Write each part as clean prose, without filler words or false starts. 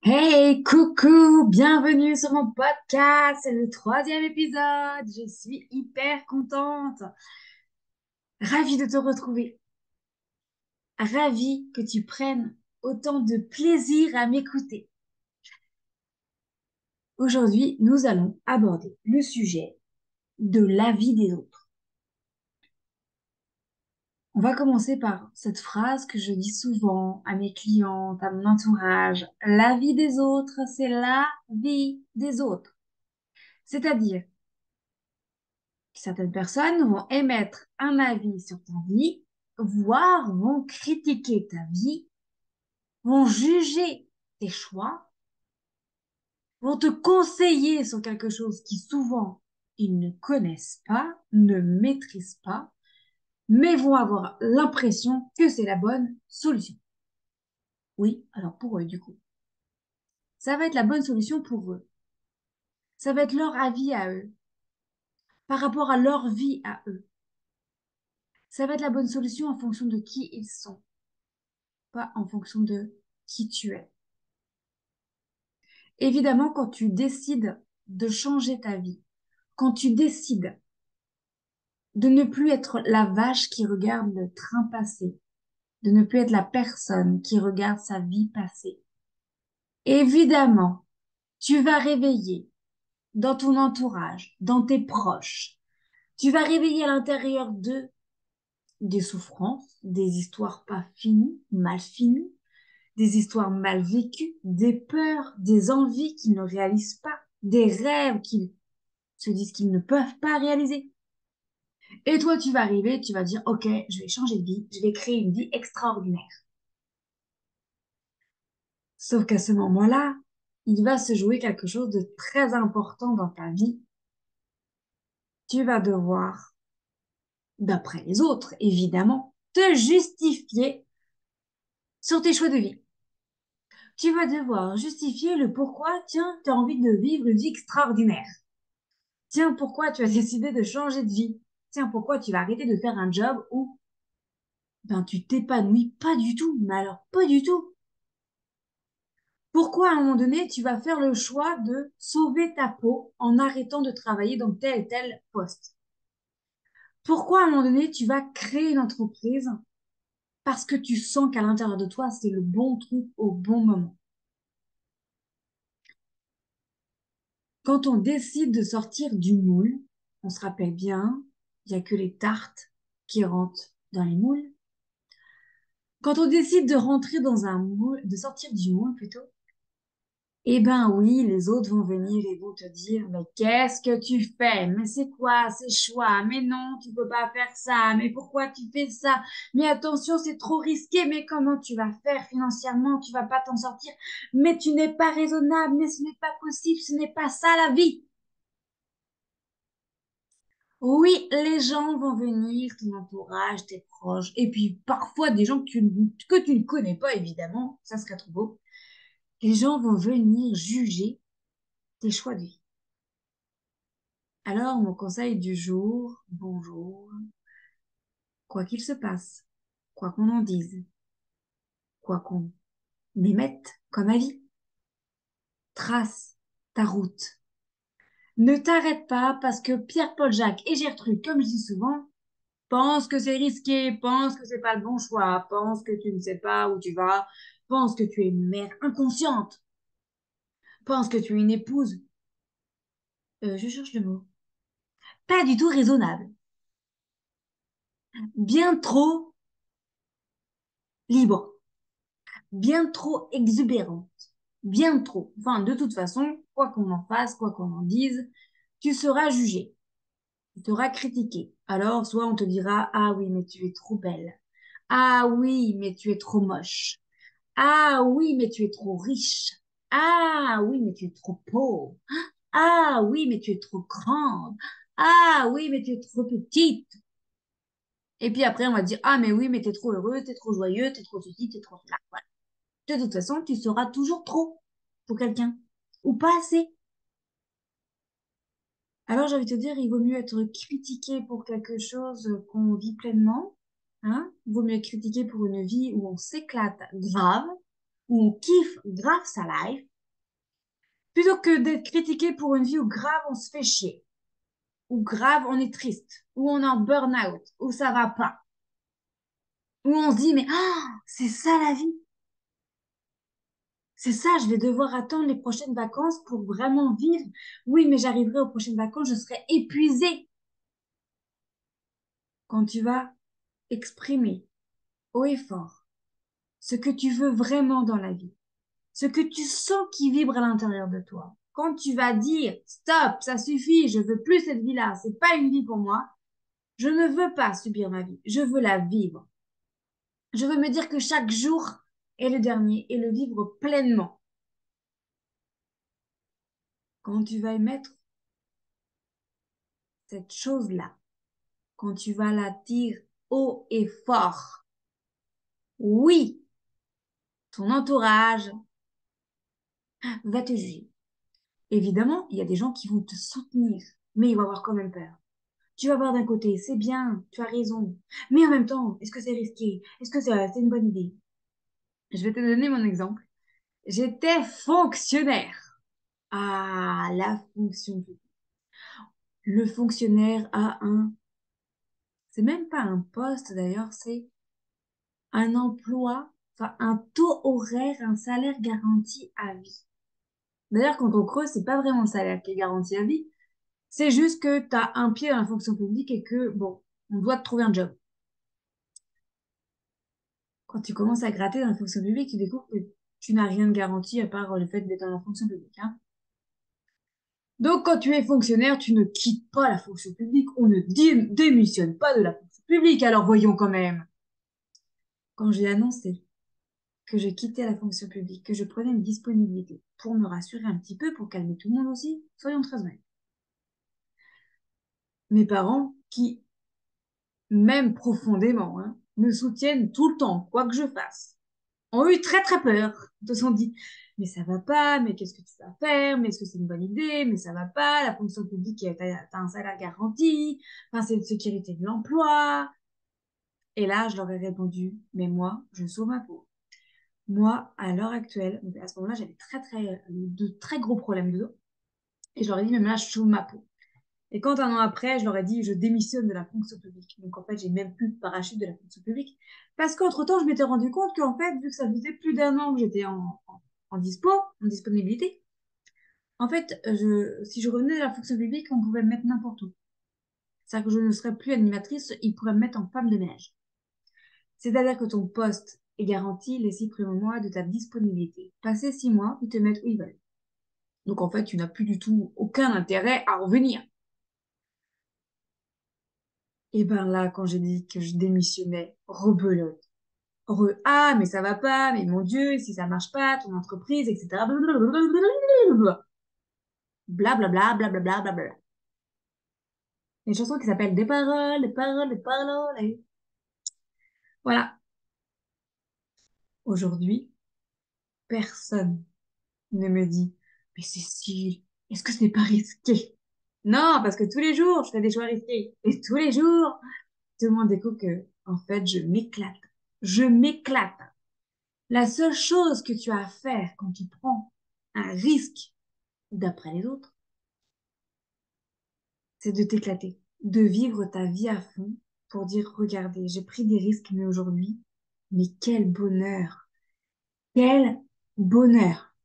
Hey, coucou, bienvenue sur mon podcast, c'est le troisième épisode, je suis hyper contente, ravie de te retrouver, ravie que tu prennes autant de plaisir à m'écouter. Aujourd'hui, nous allons aborder le sujet de la vie des autres. On va commencer par cette phrase que je dis souvent à mes clientes, à mon entourage, la vie des autres, c'est la vie des autres. C'est-à-dire, certaines personnes vont émettre un avis sur ta vie, voire vont critiquer ta vie, vont juger tes choix, vont te conseiller sur quelque chose qui souvent ils ne connaissent pas, ne maîtrisent pas, mais vont avoir l'impression que c'est la bonne solution. Oui, alors pour eux, du coup. Ça va être la bonne solution pour eux. Ça va être leur avis à eux, par rapport à leur vie à eux. Ça va être la bonne solution en fonction de qui ils sont, pas en fonction de qui tu es. Évidemment, quand tu décides de changer ta vie, quand tu décides de ne plus être la vache qui regarde le train passer, de ne plus être la personne qui regarde sa vie passer, évidemment, tu vas réveiller dans ton entourage, dans tes proches, tu vas réveiller à l'intérieur d'eux des souffrances, des histoires pas finies, mal finies, des histoires mal vécues, des peurs, des envies qu'ils ne réalisent pas, des rêves qu'ils se disent qu'ils ne peuvent pas réaliser. Et toi, tu vas arriver, tu vas dire, OK, je vais changer de vie, je vais créer une vie extraordinaire. Sauf qu'à ce moment-là, il va se jouer quelque chose de très important dans ta vie. Tu vas devoir, d'après les autres, évidemment, te justifier sur tes choix de vie. Tu vas devoir justifier le pourquoi, tiens, tu as envie de vivre une vie extraordinaire. Tiens, pourquoi tu as décidé de changer de vie. Tiens, pourquoi tu vas arrêter de faire un job où ben, tu t'épanouis pas du tout, mais alors pas du tout. Pourquoi à un moment donné, tu vas faire le choix de sauver ta peau en arrêtant de travailler dans tel et tel poste? Pourquoi à un moment donné, tu vas créer une entreprise parce que tu sens qu'à l'intérieur de toi, c'est le bon truc au bon moment? Quand on décide de sortir du moule, on se rappelle bien, il n'y a que les tartes qui rentrent dans les moules. Quand on décide de rentrer dans un moule, de sortir du moule plutôt, eh ben oui, les autres vont venir et vont te dire, mais qu'est-ce que tu fais? Mais c'est quoi ces choix? Mais non, tu peux pas faire ça. Mais pourquoi tu fais ça? Mais attention, c'est trop risqué. Mais comment tu vas faire financièrement? Tu vas pas t'en sortir. Mais tu n'es pas raisonnable. Mais ce n'est pas possible. Ce n'est pas ça la vie. Oui, les gens vont venir, ton entourage, tes proches, et puis parfois des gens que tu ne connais pas, évidemment. Ça serait trop beau. Les gens vont venir juger tes choix de vie. Alors, mon conseil du jour, bonjour, quoi qu'il se passe, quoi qu'on en dise, quoi qu'on émette comme avis, trace ta route. Ne t'arrête pas parce que Pierre, Paul, Jacques et Gertrude, comme je dis souvent, pensent que c'est risqué, pensent que c'est pas le bon choix, pensent que tu ne sais pas où tu vas, pensent que tu es une mère inconsciente, pensent que tu es une épouse, je cherche le mot, pas du tout raisonnable, bien trop libre, bien trop exubérante, bien trop. Enfin, de toute façon, quoi qu'on en fasse, quoi qu'on en dise, tu seras jugé, tu seras critiqué. Alors, soit on te dira, ah oui, mais tu es trop belle. Ah oui, mais tu es trop moche. Ah oui, mais tu es trop riche. Ah oui, mais tu es trop pauvre. Ah oui, mais tu es trop grande. Ah oui, mais tu es trop petite. Et puis après, on va dire, ah mais oui, mais t'es trop heureux, t'es trop joyeux, t'es trop ceci, t'es trop cela. Voilà. De toute façon, tu seras toujours trop pour quelqu'un ou pas assez. Alors j'ai envie de te dire, il vaut mieux être critiqué pour quelque chose qu'on vit pleinement, hein. Il vaut mieux être critiqué pour une vie où on s'éclate grave, où on kiffe grave sa life, Plutôt que d'être critiqué pour une vie où grave on se fait chier, où grave on est triste, où on est en burn-out, où ça va pas, où on se dit mais c'est ça la vie, c'est ça, je vais devoir attendre les prochaines vacances pour vraiment vivre. Oui, mais j'arriverai aux prochaines vacances, je serai épuisée. Quand tu vas exprimer haut et fort ce que tu veux vraiment dans la vie, ce que tu sens qui vibre à l'intérieur de toi. Quand tu vas dire stop, ça suffit, je veux plus cette vie-là, c'est pas une vie pour moi. Je ne veux pas subir ma vie, je veux la vivre. Je veux me dire que chaque jour est le dernier et le vivre pleinement. Quand tu vas émettre cette chose-là, quand tu vas la dire haut et fort, oui, ton entourage va te juger. Évidemment, il y a des gens qui vont te soutenir, mais ils vont avoir quand même peur. Tu vas voir d'un côté, c'est bien, tu as raison. Mais en même temps, est-ce que c'est risqué? Est-ce que c'est une bonne idée? Je vais te donner mon exemple. J'étais fonctionnaire. Ah, la fonction publique. Le fonctionnaire a c'est même pas un poste d'ailleurs, c'est un emploi, enfin un taux horaire, un salaire garanti à vie. D'ailleurs, quand on creuse, c'est pas vraiment le salaire qui est garanti à vie. C'est juste que tu as un pied dans la fonction publique et que, bon, on doit te trouver un job. Quand tu commences à gratter dans la fonction publique, tu découvres que tu n'as rien de garanti à part le fait d'être dans la fonction publique, hein. Donc, quand tu es fonctionnaire, tu ne quittes pas la fonction publique. On ne démissionne pas de la fonction publique. Alors, voyons quand même. Quand j'ai annoncé que je quittais la fonction publique, que je prenais une disponibilité pour me rassurer un petit peu, pour calmer tout le monde aussi, soyons très honnêtes. Mes parents, qui m'aiment profondément, hein, me soutiennent tout le temps, quoi que je fasse, ont eu très très peur. Ils se sont dit, mais ça va pas, mais qu'est-ce que tu vas faire, mais est-ce que c'est une bonne idée, mais ça va pas, la fonction publique, t'as un salaire garanti, enfin, c'est une sécurité de l'emploi. Et là, je leur ai répondu, mais moi, je sauve ma peau. Moi, à l'heure actuelle, donc à ce moment-là, j'avais de très gros problèmes de dos. Et je leur ai dit, mais là, je sauve ma peau. Et quand un an après, je leur ai dit, je démissionne de la fonction publique. Donc en fait, j'ai même plus de parachute de la fonction publique. Parce qu'entre-temps, je m'étais rendu compte qu'en fait, vu que ça faisait plus d'un an que j'étais en en disponibilité, en fait, si je revenais de la fonction publique, on pouvait me mettre n'importe où. C'est-à-dire que je ne serais plus animatrice, ils pourraient me mettre en femme de ménage. C'est-à-dire que ton poste est garanti les 6 premiers mois de ta disponibilité. Passé 6 mois, ils te mettent où ils veulent. Donc en fait, tu n'as plus du tout aucun intérêt à revenir. Et ben là, quand j'ai dit que je démissionnais, rebelote. Ah, mais ça va pas, mais mon Dieu, si ça marche pas, ton entreprise, etc. Blablabla, blablabla, blablabla. Une chanson qui s'appelle Des paroles, des paroles, des paroles. Voilà. Aujourd'hui, personne ne me dit, mais Cécile, est-ce que ce n'est pas risqué? Non, parce que tous les jours, je fais des choix risqués. Et tous les jours, tout le monde découvre que, en fait, je m'éclate. Je m'éclate. La seule chose que tu as à faire quand tu prends un risque d'après les autres, c'est de t'éclater, de vivre ta vie à fond pour dire, regardez, j'ai pris des risques, mais aujourd'hui, mais quel bonheur, quel bonheur.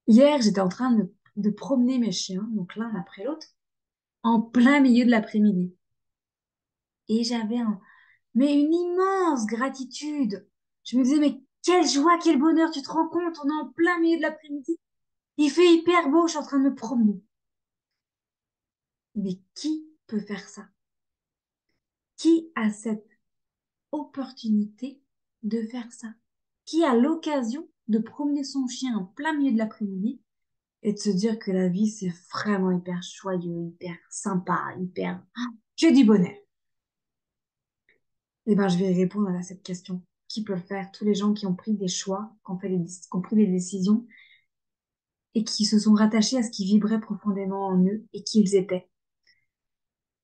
Hier, j'étais en train de promener mes chiens, donc l'un après l'autre, en plein milieu de l'après-midi. Et mais une immense gratitude. Je me disais, mais quelle joie, quel bonheur, tu te rends compte, on est en plein milieu de l'après-midi. Il fait hyper beau, je suis en train de me promener. Mais qui peut faire ça? Qui a cette opportunité de faire ça? Qui a l'occasion de promener son chien en plein milieu de l'après-midi et de se dire que la vie, c'est vraiment hyper joyeux, hyper sympa, hyper... Que du bonheur. Eh ben, je vais répondre à cette question. Qui peut le faire? Tous les gens qui ont pris des choix, qui ont pris des décisions et qui se sont rattachés à ce qui vibrait profondément en eux et qui ils étaient.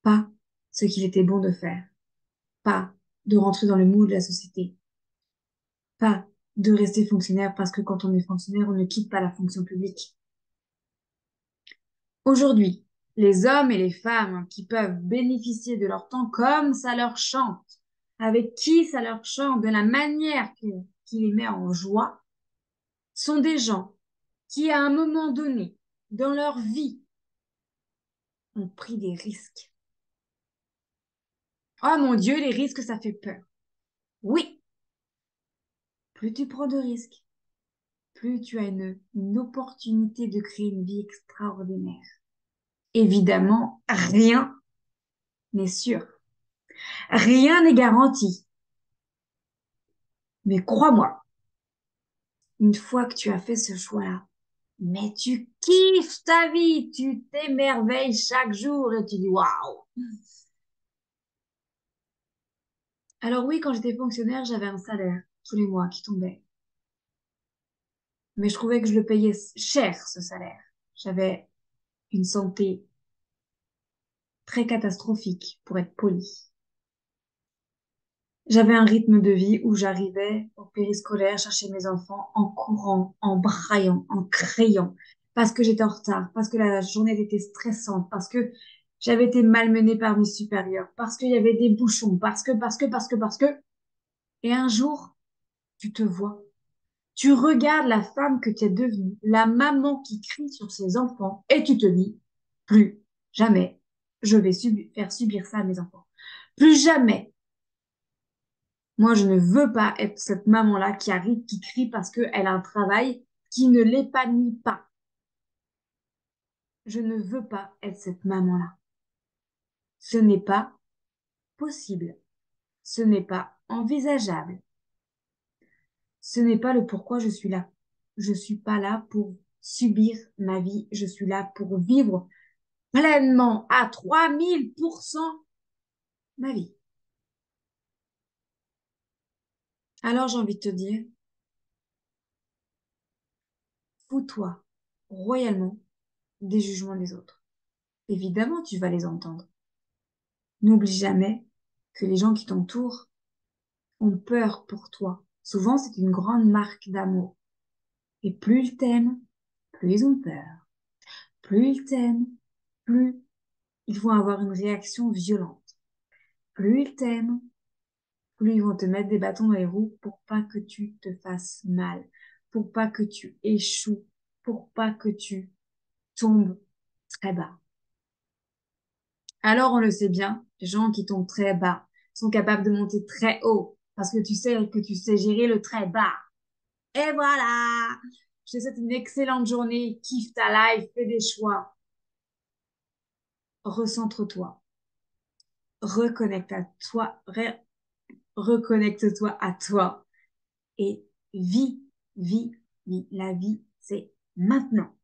Pas ce qu'il était bon de faire. Pas de rentrer dans le moule de la société. Pas de rester fonctionnaire parce que quand on est fonctionnaire, on ne quitte pas la fonction publique. Aujourd'hui, les hommes et les femmes qui peuvent bénéficier de leur temps comme ça leur chante, avec qui ça leur chante, de la manière qui les met en joie, sont des gens qui, à un moment donné, dans leur vie, ont pris des risques. Oh mon Dieu, les risques, ça fait peur. Oui, plus tu prends de risques, plus tu as une opportunité de créer une vie extraordinaire. Évidemment, rien n'est sûr. Rien n'est garanti. Mais crois-moi, une fois que tu as fait ce choix-là, mais tu kiffes ta vie, tu t'émerveilles chaque jour et tu dis waouh. Alors oui, quand j'étais fonctionnaire, j'avais un salaire tous les mois qui tombait. Mais je trouvais que je le payais cher, ce salaire. J'avais une santé très catastrophique, pour être poli. J'avais un rythme de vie où j'arrivais au périscolaire chercher mes enfants en courant, en braillant, en criant, parce que j'étais en retard, parce que la journée était stressante, parce que j'avais été malmenée par mes supérieurs, parce qu'il y avait des bouchons, parce que. Et un jour, tu te vois, tu regardes la femme que tu es devenue, la maman qui crie sur ses enfants, et tu te dis, plus jamais je vais faire subir ça à mes enfants. Plus jamais. Moi, je ne veux pas être cette maman-là qui arrive, qui crie parce qu'elle a un travail qui ne l'épanouit pas. Je ne veux pas être cette maman-là. Ce n'est pas possible. Ce n'est pas envisageable. Ce n'est pas le pourquoi je suis là. Je suis pas là pour subir ma vie. Je suis là pour vivre pleinement à 3000% ma vie. Alors j'ai envie de te dire, fous-toi royalement des jugements des autres. Évidemment, tu vas les entendre. N'oublie jamais que les gens qui t'entourent ont peur pour toi. Souvent, c'est une grande marque d'amour. Et plus ils t'aiment, plus ils ont peur. Plus ils t'aiment, plus ils vont avoir une réaction violente. Plus ils t'aiment, plus ils vont te mettre des bâtons dans les roues pour pas que tu te fasses mal, pour pas que tu échoues, pour pas que tu tombes très bas. Alors, on le sait bien, les gens qui tombent très bas sont capables de monter très haut parce que tu sais gérer le très bas. Et voilà! Je te souhaite une excellente journée. Kiffe ta life, fais des choix. Recentre-toi. Reconnecte à toi. Reconnecte-toi à toi. Et vis, vis, vis. La vie, c'est maintenant.